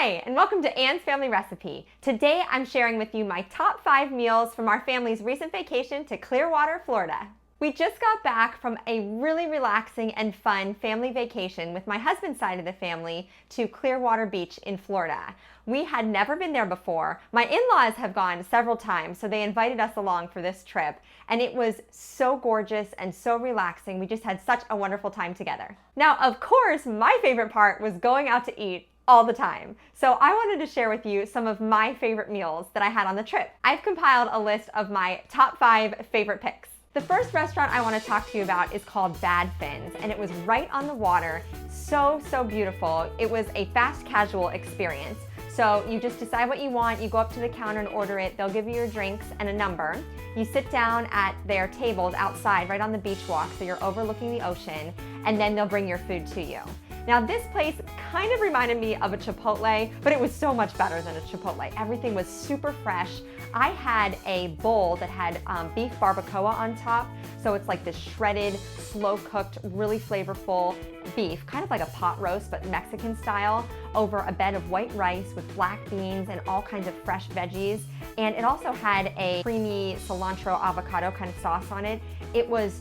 Hi, and welcome to Anne's Family Recipe. Today I'm sharing with you my top 5 meals from our family's recent vacation to Clearwater, Florida. We just got back from a really relaxing and fun family vacation with my husband's side of the family to Clearwater Beach in Florida. We had never been there before. My in-laws have gone several times, so they invited us along for this trip, and it was so gorgeous and so relaxing. We just had such a wonderful time together. Now, of course, my favorite part was going out to eat all the time. So I wanted to share with you some of my favorite meals that I had on the trip. I've compiled a list of my top 5 favorite picks. The first restaurant I want to talk to you about is called Fizz, and it was right on the water. So beautiful. It was a fast casual experience. So you just decide what you want, you go up to the counter and order it, they'll give you your drinks and a number. You sit down at their tables outside right on the beach walk, so you're overlooking the ocean, and then they'll bring your food to you. Now this place kind of reminded me of a Chipotle, but it was so much better than a Chipotle. Everything was super fresh. I had a bowl that had beef barbacoa on top, so it's like this shredded, slow-cooked, really flavorful beef, kind of like a pot roast, but Mexican style, over a bed of white rice with black beans and all kinds of fresh veggies. And it also had a creamy cilantro avocado kind of sauce on it. It was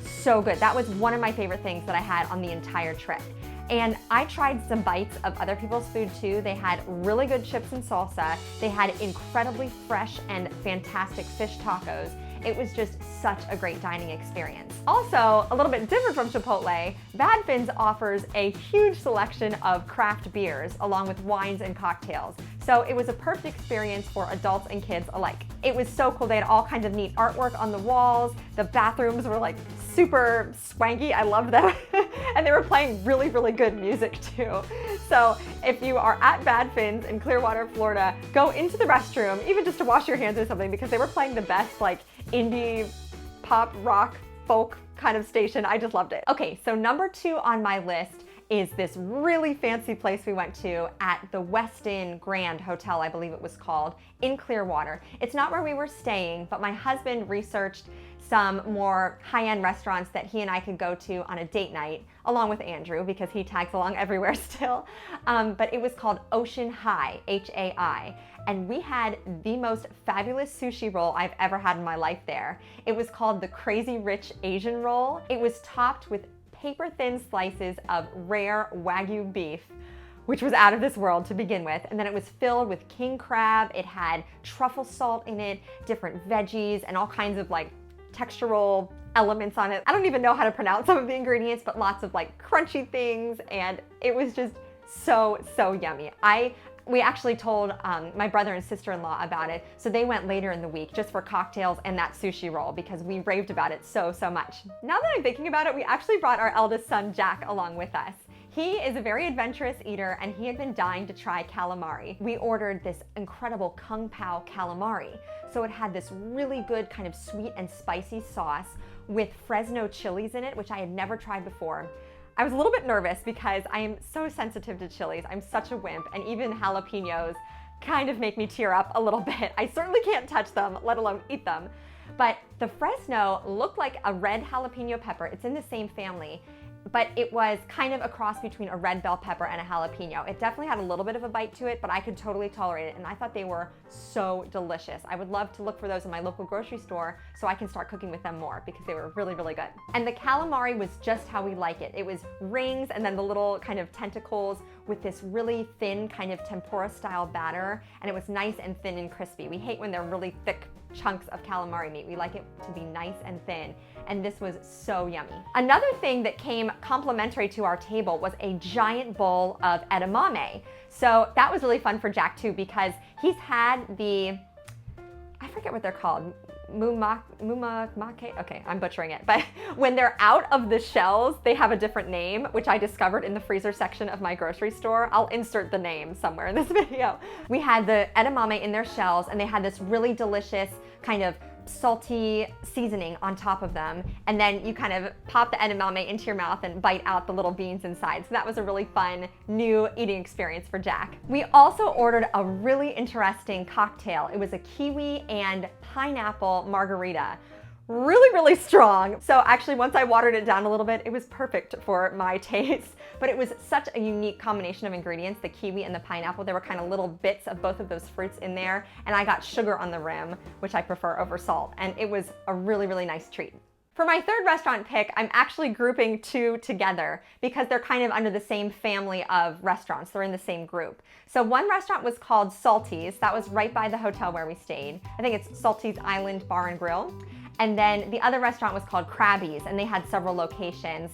so good. That was one of my favorite things that I had on the entire trip. And I tried some bites of other people's food too. They had really good chips and salsa. They had incredibly fresh and fantastic fish tacos. It was just such a great dining experience. Also, a little bit different from Chipotle, Fizz offers a huge selection of craft beers along with wines and cocktails. So it was a perfect experience for adults and kids alike. It was so cool. They had all kinds of neat artwork on the walls. The bathrooms were like super swanky. I loved them. And they were playing really good music too. So if you are at Fizz in Clearwater, Florida, go into the restroom, even just to wash your hands or something, because they were playing the best like indie, pop, rock, folk kind of station. I just loved it. Okay, so number 2 on my list is this really fancy place we went to at the Westin Grand Hotel, I believe it was called, in Clearwater. It's not where we were staying, but my husband researched some more high-end restaurants that he and I could go to on a date night, along with Andrew, because he tags along everywhere still. But it was called Ocean High, H-A-I. And we had the most fabulous sushi roll I've ever had in my life there. It was called the Crazy Rich Asian Roll. It was topped with paper-thin slices of rare Wagyu beef, which was out of this world to begin with. And then it was filled with king crab. It had truffle salt in it, different veggies, and all kinds of like textural elements on it. I don't even know how to pronounce some of the ingredients, but lots of like crunchy things. And it was just so yummy. We actually told my brother and sister-in-law about it, so they went later in the week just for cocktails and that sushi roll because we raved about it so much. Now that I'm thinking about it, we actually brought our eldest son, Jack, along with us. He is a very adventurous eater, and he had been dying to try calamari. We ordered this incredible Kung Pao calamari. So it had this really good kind of sweet and spicy sauce with Fresno chilies in it, which I had never tried before. I was a little bit nervous because I am so sensitive to chilies. I'm such a wimp, and even jalapenos kind of make me tear up a little bit. I certainly can't touch them, let alone eat them. But the Fresno looked like a red jalapeno pepper. It's in the same family, but it was kind of a cross between a red bell pepper and a jalapeno. It definitely had a little bit of a bite to it, but I could totally tolerate it, and I thought they were so delicious. I would love to look for those in my local grocery store so I can start cooking with them more because they were really good. And the calamari was just how we like it. It was rings and then the little kind of tentacles with this really thin kind of tempura style batter, and it was nice and thin and crispy. We hate when they're really thick chunks of calamari meat. We like it to be nice and thin, and this was so yummy. Another thing that came complimentary to our table was a giant bowl of edamame. So that was really fun for Jack too, because he's had the, I forget what they're called, mumake, okay, I'm butchering it, but when they're out of the shells, they have a different name, which I discovered in the freezer section of my grocery store. I'll insert the name somewhere in this video. We had the edamame in their shells, and they had this really delicious kind of salty seasoning on top of them, and then you kind of pop the edamame into your mouth and bite out the little beans inside. So that was a really fun new eating experience for Jack. We also ordered a really interesting cocktail. It was a kiwi and pineapple margarita. really, really strong. So actually, once I watered it down a little bit, it was perfect for my taste. But it was such a unique combination of ingredients, the kiwi and the pineapple. There were kind of little bits of both of those fruits in there, and I got sugar on the rim, which I prefer over salt, and it was a really, really nice treat. For my third restaurant pick, I'm actually grouping two together because they're kind of under the same family of restaurants. They're in the same group. So one restaurant was called Salty's. That was right by the hotel where we stayed. I think it's Salty's Island Bar and Grill. And then the other restaurant was called Krabby's, and they had several locations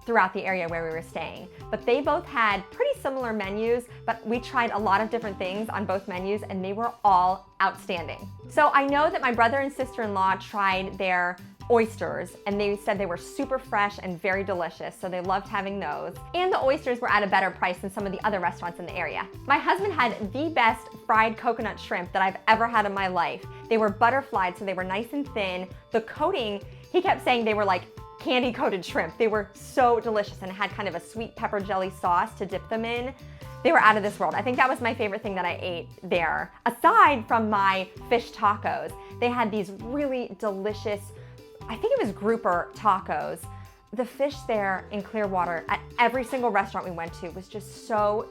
throughout the area where we were staying. But they both had pretty similar menus, but we tried a lot of different things on both menus, and they were all outstanding. So I know that my brother and sister-in-law tried their oysters, and they said they were super fresh and very delicious, so they loved having those. And the oysters were at a better price than some of the other restaurants in the area. My husband had the best fried coconut shrimp that I've ever had in my life. They were butterflied, so they were nice and thin. The coating, he kept saying they were like candy coated shrimp. They were so delicious and had kind of a sweet pepper jelly sauce to dip them in. They were out of this world. I think that was my favorite thing that I ate there. Aside from my fish tacos, they had these really delicious, I think it was grouper tacos. The fish there in Clearwater at every single restaurant we went to was just so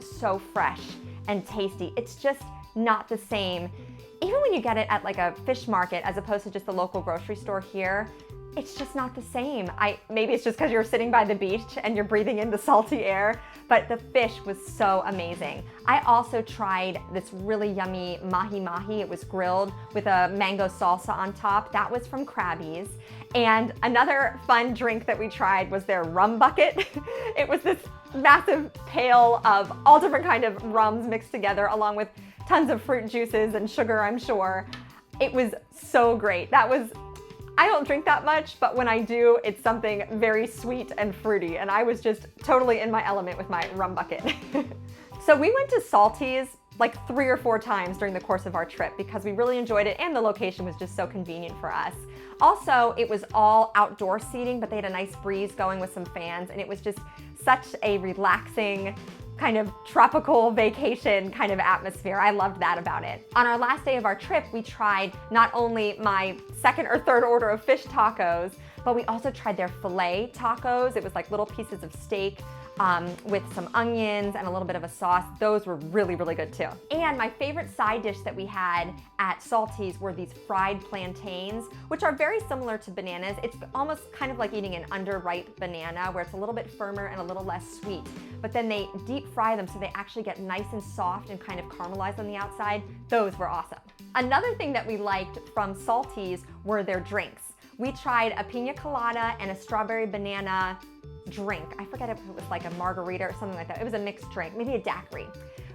fresh and tasty. It's just not the same. Even when you get it at like a fish market as opposed to just the local grocery store here, it's just not the same. Maybe it's just because you're sitting by the beach and you're breathing in the salty air, but the fish was so amazing. I also tried this really yummy mahi-mahi. It was grilled with a mango salsa on top. That was from Krabby's. And another fun drink that we tried was their rum bucket. It was this massive pail of all different kind of rums mixed together along with tons of fruit juices and sugar, I'm sure. It was so great. I don't drink that much, but when I do, it's something very sweet and fruity, and I was just totally in my element with my rum bucket. So we went to Salty's like 3 or 4 times during the course of our trip because we really enjoyed it and the location was just so convenient for us. Also, it was all outdoor seating, but they had a nice breeze going with some fans, and it was just such a relaxing, kind of tropical vacation kind of atmosphere. I loved that about it. On our last day of our trip, we tried not only my second or third order of fish tacos, but we also tried their filet tacos. It was like little pieces of steak with some onions and a little bit of a sauce. Those were really, really good too. And my favorite side dish that we had at Salty's were these fried plantains, which are very similar to bananas. It's almost kind of like eating an underripe banana where it's a little bit firmer and a little less sweet. But then they deep fry them so they actually get nice and soft and kind of caramelized on the outside. Those were awesome. Another thing that we liked from Salty's were their drinks. We tried a pina colada and a strawberry banana drink. I forget if it was like a margarita or something like that. It was a mixed drink, maybe a daiquiri.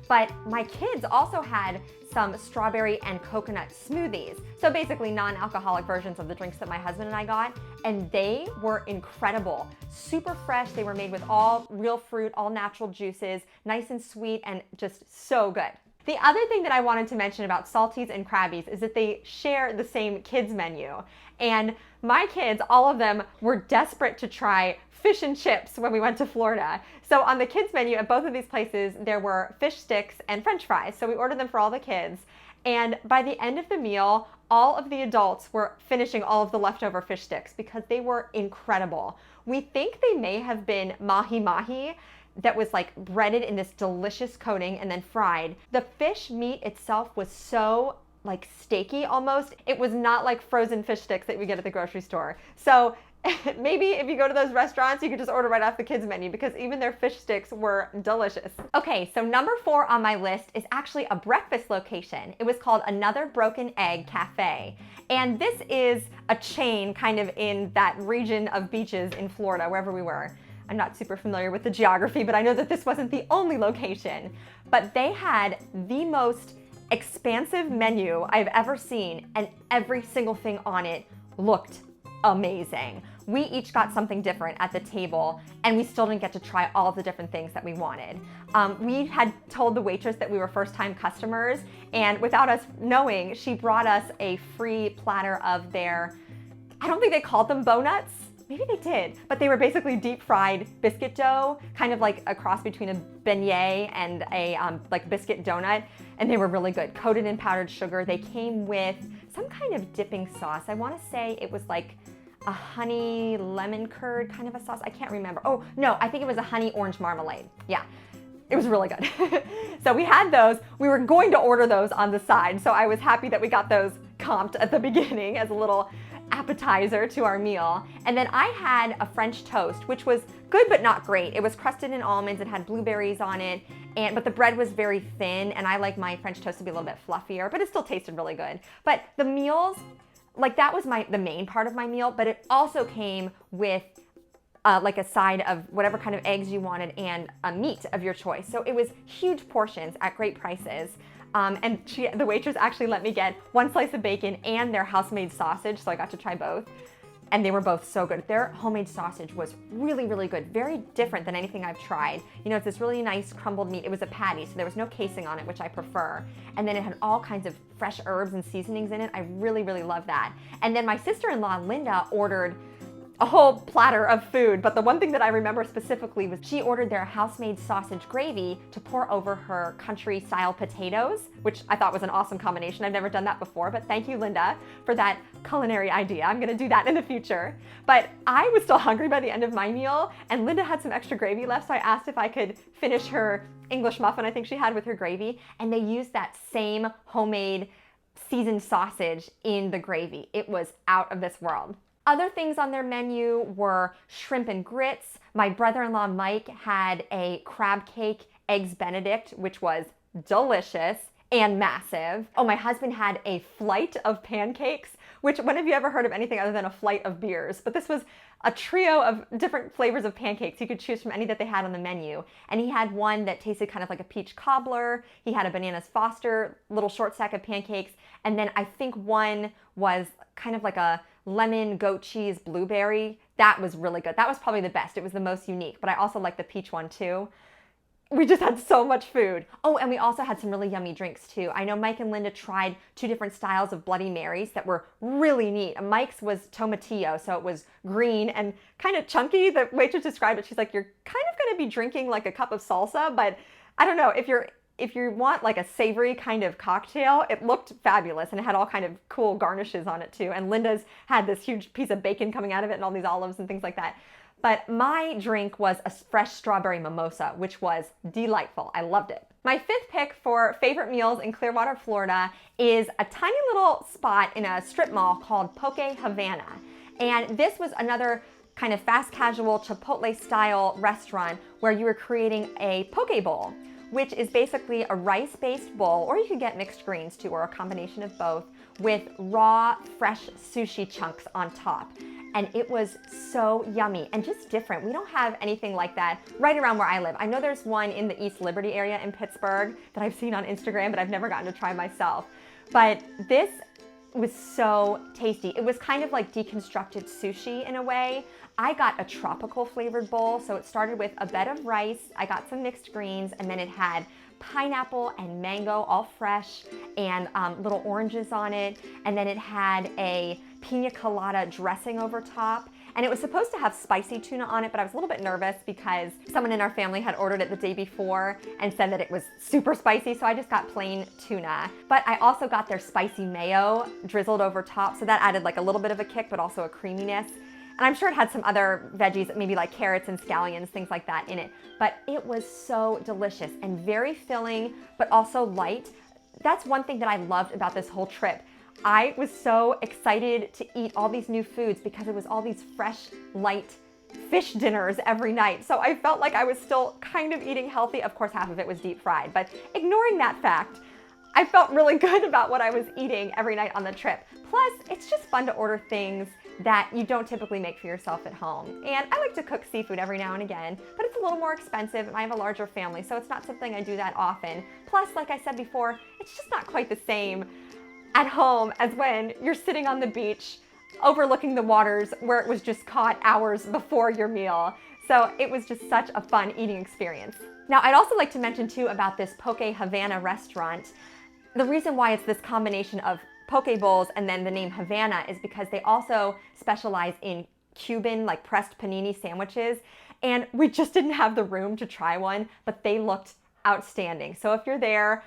But my kids also had some strawberry and coconut smoothies. So basically non-alcoholic versions of the drinks that my husband and I got, and they were incredible. Super fresh. They were made with all real fruit, all natural juices, nice and sweet, and just so good. The other thing that I wanted to mention about Salty's and Krabby's is that they share the same kids menu. And my kids, all of them, were desperate to try fish and chips when we went to Florida. So on the kids menu at both of these places, there were fish sticks and French fries. So we ordered them for all the kids. And by the end of the meal, all of the adults were finishing all of the leftover fish sticks because they were incredible. We think they may have been mahi-mahi that was like breaded in this delicious coating and then fried. The fish meat itself was so like steaky almost. It was not like frozen fish sticks that we get at the grocery store. So maybe if you go to those restaurants, you could just order right off the kids menu because even their fish sticks were delicious. Okay, so number 4 on my list is actually a breakfast location. It was called Another Broken Egg Cafe. And this is a chain kind of in that region of beaches in Florida, wherever we were. I'm not super familiar with the geography, but I know that this wasn't the only location. But they had the most expansive menu I've ever seen, and every single thing on it looked amazing. We each got something different at the table, and we still didn't get to try all of the different things that we wanted. We had told the waitress that we were first-time customers, and without us knowing, she brought us a free platter of their, I don't think they called them bonuts. Maybe they did, but they were basically deep fried biscuit dough, kind of like a cross between a beignet and a like biscuit donut, and they were really good, coated in powdered sugar. They came with some kind of dipping sauce. I want to say it was like a honey lemon curd kind of a sauce. I can't remember. Oh, no, I think it was a honey orange marmalade. Yeah, it was really good. So we had those. We were going to order those on the side, so I was happy that we got those comped at the beginning as a little appetizer to our meal. And then I had a French toast, which was good but not great. It was crusted in almonds, it had blueberries on it, but the bread was very thin, and I like my French toast to be a little bit fluffier, but it still tasted really good. But the meals, like that was the main part of my meal, but it also came with like a side of whatever kind of eggs you wanted and a meat of your choice. So it was huge portions at great prices. And the waitress actually let me get one slice of bacon and their house-made sausage, so I got to try both. And they were both so good. Their homemade sausage was really, really good. Very different than anything I've tried. You know, it's this really nice crumbled meat. It was a patty, so there was no casing on it, which I prefer. And then it had all kinds of fresh herbs and seasonings in it. I really, really love that. And then my sister-in-law, Linda, ordered a whole platter of food, but the one thing that I remember specifically was she ordered their house-made sausage gravy to pour over her country-style potatoes, which I thought was an awesome combination. I've never done that before, but thank you, Linda, for that culinary idea. I'm gonna do that in the future. But I was still hungry by the end of my meal, and Linda had some extra gravy left, so I asked if I could finish her English muffin I think she had with her gravy, and they used that same homemade seasoned sausage in the gravy. It was out of this world. Other things on their menu were shrimp and grits. My brother-in-law Mike had a crab cake eggs Benedict, which was delicious and massive. Oh, my husband had a flight of pancakes, which when have you ever heard of anything other than a flight of beers? But this was a trio of different flavors of pancakes. You could choose from any that they had on the menu. And he had one that tasted kind of like a peach cobbler. He had a Bananas Foster little short stack of pancakes. And then I think one was kind of like a lemon goat cheese blueberry. That was really good. That was probably the best. It was the most unique, but I also like the peach one too. We just had so much food. Oh, and we also had some really yummy drinks too. I know Mike and Linda tried 2 different styles of Bloody Marys that were really neat. Mike's was tomatillo, so it was green and kind of chunky. The waitress described it. She's like, you're kind of going to be drinking like a cup of salsa, but I don't know, if you want like a savory kind of cocktail, it looked fabulous, and it had all kind of cool garnishes on it too. And Linda's had this huge piece of bacon coming out of it and all these olives and things like that. But my drink was a fresh strawberry mimosa, which was delightful. I loved it. My 5th pick for favorite meals in Clearwater, Florida is a tiny little spot in a strip mall called Poke Havana. And this was another kind of fast casual Chipotle style restaurant where you were creating a poke bowl, which is basically a rice-based bowl, or you could get mixed greens too, or a combination of both, with raw, fresh sushi chunks on top. And it was so yummy and just different. We don't have anything like that right around where I live. I know there's one in the East Liberty area in Pittsburgh that I've seen on Instagram, but I've never gotten to try myself. But this was so tasty. It was kind of like deconstructed sushi in a way. I got a tropical flavored bowl, so it started with a bed of rice, I got some mixed greens, and then it had pineapple and mango, all fresh, and little oranges on it, and then it had a pina colada dressing over top. And it was supposed to have spicy tuna on it, but I was a little bit nervous because someone in our family had ordered it the day before and said that it was super spicy, so I just got plain tuna. But I also got their spicy mayo drizzled over top, so that added like a little bit of a kick, but also a creaminess. And I'm sure it had some other veggies, maybe like carrots and scallions, things like that in it. But it was so delicious and very filling, but also light. That's one thing that I loved about this whole trip. I was so excited to eat all these new foods because it was all these fresh, light fish dinners every night. So I felt like I was still kind of eating healthy. Of course, half of it was deep fried, but ignoring that fact, I felt really good about what I was eating every night on the trip. Plus, it's just fun to order things that you don't typically make for yourself at home. And I like to cook seafood every now and again, but it's a little more expensive and I have a larger family, so it's not something I do that often. Plus, like I said before, it's just not quite the same at home as when you're sitting on the beach overlooking the waters where it was just caught hours before your meal. So it was just such a fun eating experience. Now, I'd also like to mention too about this Poke Havana restaurant. The reason why it's this combination of poke bowls and then the name Havana is because they also specialize in Cuban, like pressed panini sandwiches. And we just didn't have the room to try one, but they looked outstanding. So if you're there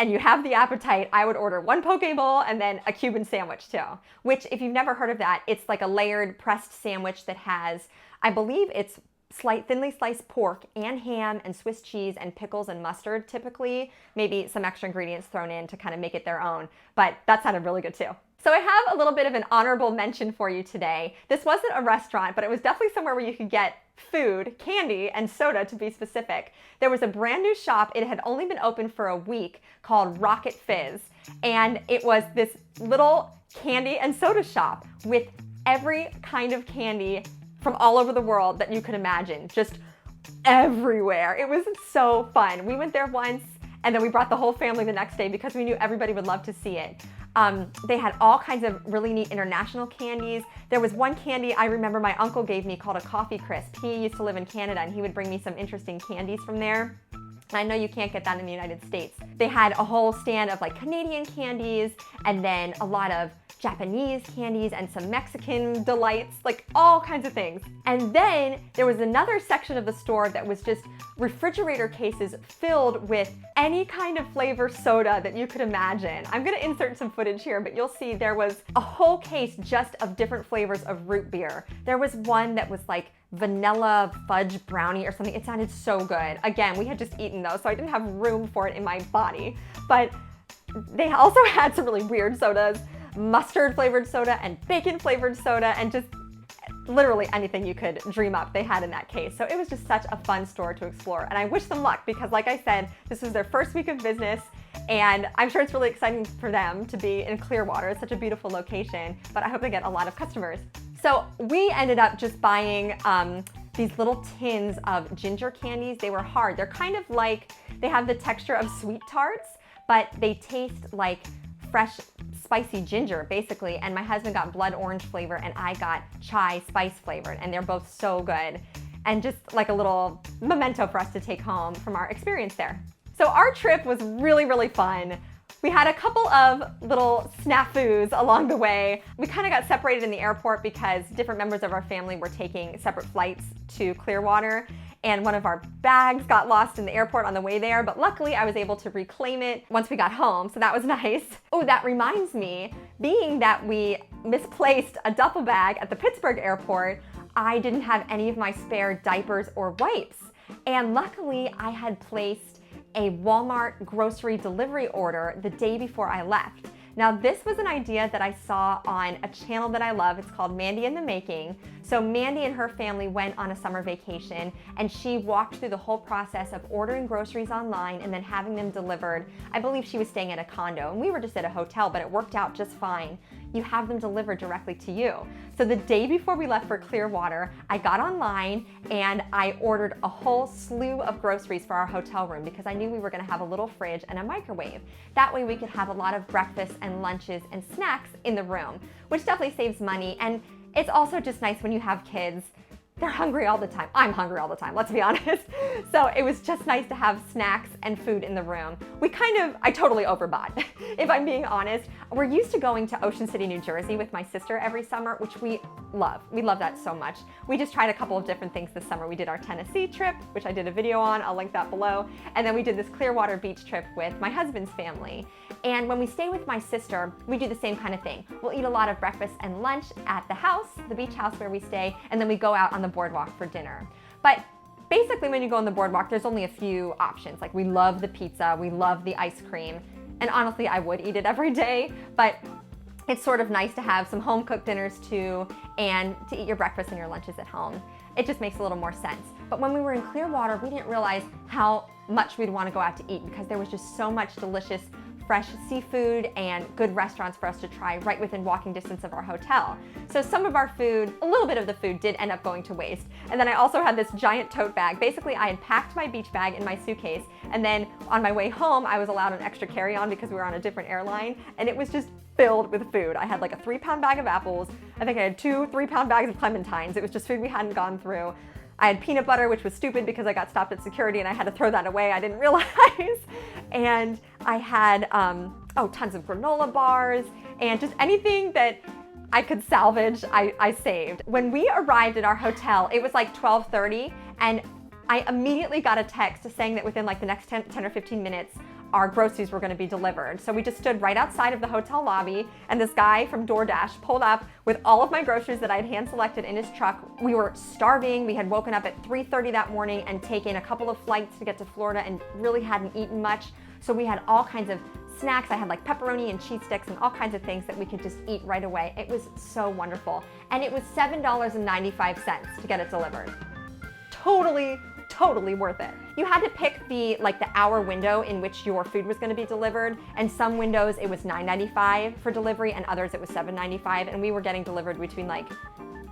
and you have the appetite, I would order one poke bowl and then a Cuban sandwich too, which if you've never heard of that, it's like a layered pressed sandwich that has, I believe it's thinly sliced pork and ham and Swiss cheese and pickles and mustard typically, maybe some extra ingredients thrown in to kind of make it their own, but that sounded really good too. So I have a little bit of an honorable mention for you today. This wasn't a restaurant, but it was definitely somewhere where you could get food, candy, and soda to be specific. There was a brand new shop. It had only been open for a week called Rocket Fizz. And it was this little candy and soda shop with every kind of candy from all over the world that you could imagine, just everywhere. It was so fun. We went there once and then we brought the whole family the next day because we knew everybody would love to see it. They had all kinds of really neat international candies. There was one candy I remember my uncle gave me called a coffee crisp. He used to live in Canada and he would bring me some interesting candies from there. I know you can't get that in the United States. They had a whole stand of like Canadian candies and then a lot of Japanese candies and some Mexican delights, like all kinds of things. And then there was another section of the store that was just refrigerator cases filled with any kind of flavor soda that you could imagine. I'm gonna insert some footage here, but you'll see there was a whole case just of different flavors of root beer. There was one that was like vanilla fudge brownie or something. It sounded so good. Again, we had just eaten those, so I didn't have room for it in my body. But they also had some really weird sodas, mustard flavored soda and bacon flavored soda, and just literally anything you could dream up they had in that case. So it was just such a fun store to explore. And I wish them luck because like I said, this was their first week of business and I'm sure it's really exciting for them to be in Clearwater. It's such a beautiful location, but I hope they get a lot of customers. So we ended up just buying these little tins of ginger candies. They were hard. They're kind of like, they have the texture of sweet tarts, but they taste like fresh spicy ginger basically, and my husband got blood orange flavor and I got chai spice flavored, and they're both so good and just like a little memento for us to take home from our experience there. So our trip was really, really fun. We had a couple of little snafus along the way. We kind of got separated in the airport because different members of our family were taking separate flights to Clearwater, and one of our bags got lost in the airport on the way there, but luckily I was able to reclaim it once we got home, so that was nice. Oh, that reminds me, being that we misplaced a duffel bag at the Pittsburgh airport, I didn't have any of my spare diapers or wipes, and luckily I had placed a Walmart grocery delivery order the day before I left. Now this was an idea that I saw on a channel that I love. It's called Mandy in the Making. So Mandy and her family went on a summer vacation and she walked through the whole process of ordering groceries online and then having them delivered. I believe she was staying at a condo and we were just at a hotel, but it worked out just fine. You have them delivered directly to you. So the day before we left for Clearwater, I got online and I ordered a whole slew of groceries for our hotel room because I knew we were gonna have a little fridge and a microwave. That way we could have a lot of breakfast and lunches and snacks in the room, which definitely saves money. And it's also just nice when you have kids. They're hungry all the time. I'm hungry all the time, let's be honest. So it was just nice to have snacks and food in the room. I totally overbought, if I'm being honest. We're used to going to Ocean City, New Jersey with my sister every summer, which we love. We love that so much. We just tried a couple of different things this summer. We did our Tennessee trip, which I did a video on, I'll link that below. And then we did this Clearwater beach trip with my husband's family. And when we stay with my sister, we do the same kind of thing. We'll eat a lot of breakfast and lunch at the house, the beach house where we stay, and then we go out on the boardwalk for dinner. But basically when you go on the boardwalk, there's only a few options. Like we love the pizza, we love the ice cream, and honestly I would eat it every day, but it's sort of nice to have some home cooked dinners too and to eat your breakfast and your lunches at home. It just makes a little more sense. But when we were in Clearwater, we didn't realize how much we'd want to go out to eat because there was just so much delicious fresh seafood and good restaurants for us to try right within walking distance of our hotel. So some of our food, a little bit of the food did end up going to waste. And then I also had this giant tote bag. Basically, I had packed my beach bag in my suitcase, and then on my way home, I was allowed an extra carry-on because we were on a different airline, and it was just filled with food. I had like a 3-pound bag of apples. I think I had 2 3-pound bags of clementines. It was just food we hadn't gone through. I had peanut butter, which was stupid because I got stopped at security and I had to throw that away. I didn't realize. And I had tons of granola bars and just anything that I could salvage, I saved. When we arrived at our hotel, it was like 12:30 and I immediately got a text saying that within like the next 10 or 15 minutes, our groceries were gonna be delivered. So we just stood right outside of the hotel lobby, and this guy from DoorDash pulled up with all of my groceries that I'd hand selected in his truck. We were starving. We had woken up at 3:30 that morning and taken a couple of flights to get to Florida and really hadn't eaten much. So we had all kinds of snacks. I had like pepperoni and cheese sticks and all kinds of things that we could just eat right away. It was so wonderful. And it was $7.95 to get it delivered. Totally worth it. You had to pick the hour window in which your food was gonna be delivered, and some windows it was $9.95 for delivery and others it was $7.95, and we were getting delivered between like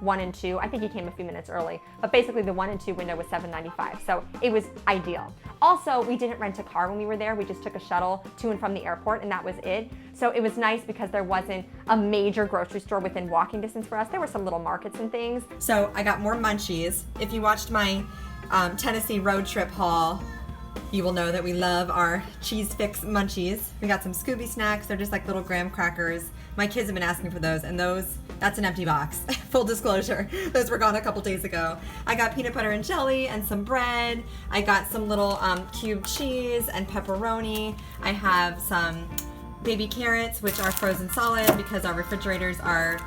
1 and 2. I think he came a few minutes early, but basically the 1 and 2 window was $7.95, so it was ideal. Also, we didn't rent a car when we were there. We just took a shuttle to and from the airport, and that was it. So it was nice because there wasn't a major grocery store within walking distance for us. There were some little markets and things. So I got more munchies. If you watched my Tennessee road trip haul, you will know that we love our cheese fix munchies. We got some Scooby snacks. They're just like little graham crackers. My kids have been asking for those, and that's an empty box. Full disclosure, those were gone a couple days ago. I got peanut butter and jelly and some bread. I got some little cubed cheese and pepperoni. I have some baby carrots, which are frozen solid because our refrigerators are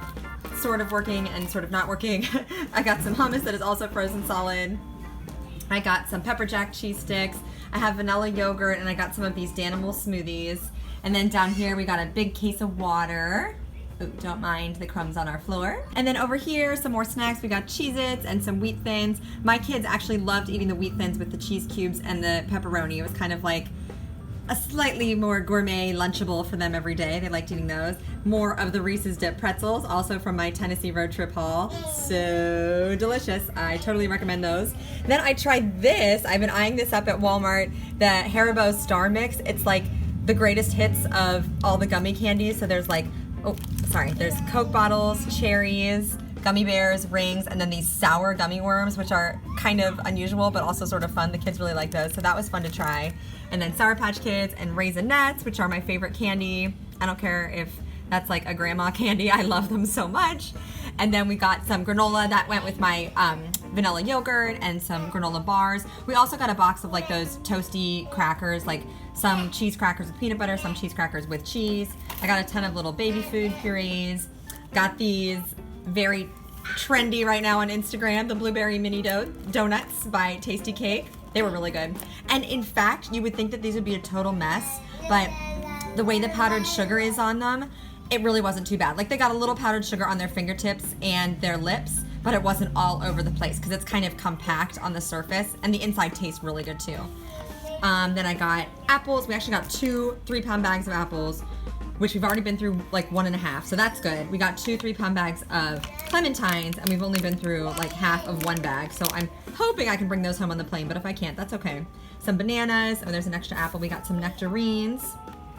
sort of working and sort of not working. I got some hummus that is also frozen solid. I got some pepper jack cheese sticks. I have vanilla yogurt, and I got some of these Danimal smoothies. And then down here we got a big case of water. Ooh, don't mind the crumbs on our floor. And then over here, some more snacks. We got Cheez-Its and some Wheat Thins. My kids actually loved eating the Wheat Thins with the cheese cubes and the pepperoni. It was kind of like a slightly more gourmet lunchable for them every day. They liked eating those. More of the Reese's Dip pretzels, also from my Tennessee road trip haul. So delicious. I totally recommend those. Then I tried this. I've been eyeing this up at Walmart, the Haribo Star Mix. It's like the greatest hits of all the gummy candies. So there's like, there's Coke bottles, cherries, gummy bears, rings, and then these sour gummy worms, which are kind of unusual, but also sort of fun. The kids really like those, so that was fun to try. And then Sour Patch Kids and Raisinets, which are my favorite candy. I don't care if that's like a grandma candy. I love them so much. And then we got some granola that went with my vanilla yogurt and some granola bars. We also got a box of like those toasty crackers, like some cheese crackers with peanut butter, some cheese crackers with cheese. I got a ton of little baby food purees. Got these very trendy right now on Instagram, the blueberry mini donuts by Tasty Cake. They were really good. And in fact, you would think that these would be a total mess, but the way the powdered sugar is on them, it really wasn't too bad. Like they got a little powdered sugar on their fingertips and their lips, but it wasn't all over the place because it's kind of compact on the surface, and the inside tastes really good too. Then I got apples. We actually got 2 3-pound bags of apples, which we've already been through like 1.5, so that's good. We got 2 3-pound bags of clementines, and we've only been through like half of 1 bag, so I'm hoping I can bring those home on the plane, but if I can't, that's okay. Some bananas, there's an extra apple. We got some nectarines.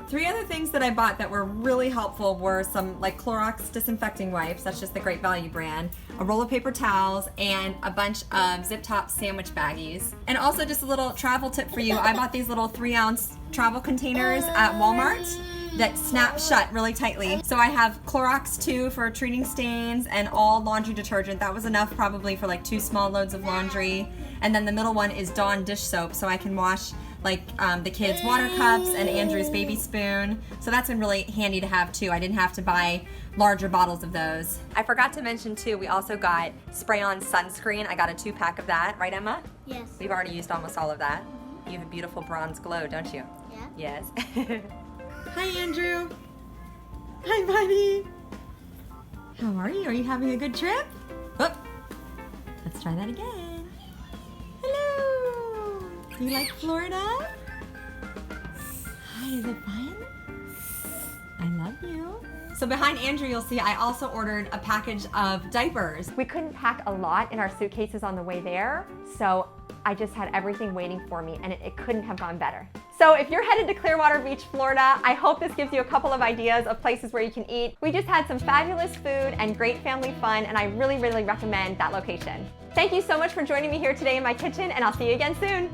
3 other things that I bought that were really helpful were some like Clorox disinfecting wipes, that's just the Great Value brand, a roll of paper towels, and a bunch of zip top sandwich baggies. And also just a little travel tip for you. I bought these little 3-ounce travel containers at Walmart that snap shut really tightly. So I have Clorox 2 for treating stains and all laundry detergent. That was enough probably for like 2 small loads of laundry. And then the middle one is Dawn dish soap, so I can wash like the kids' water cups and Andrew's baby spoon. So that's been really handy to have too. I didn't have to buy larger bottles of those. I forgot to mention too, we also got spray-on sunscreen. I got a 2-pack of that, right Emma? Yes. We've already used almost all of that. You have a beautiful bronze glow, don't you? Yeah. Yes. Hi, Andrew. Hi, buddy. How are you? Are you having a good trip? Oh, let's try that again. Hello. You like Florida? Hi, is it fun? I love you. So behind Andrew, you'll see I also ordered a package of diapers. We couldn't pack a lot in our suitcases on the way there, so I just had everything waiting for me, and it couldn't have gone better. So if you're headed to Clearwater Beach, Florida, I hope this gives you a couple of ideas of places where you can eat. We just had some fabulous food and great family fun, and I really, really recommend that location. Thank you so much for joining me here today in my kitchen, and I'll see you again soon.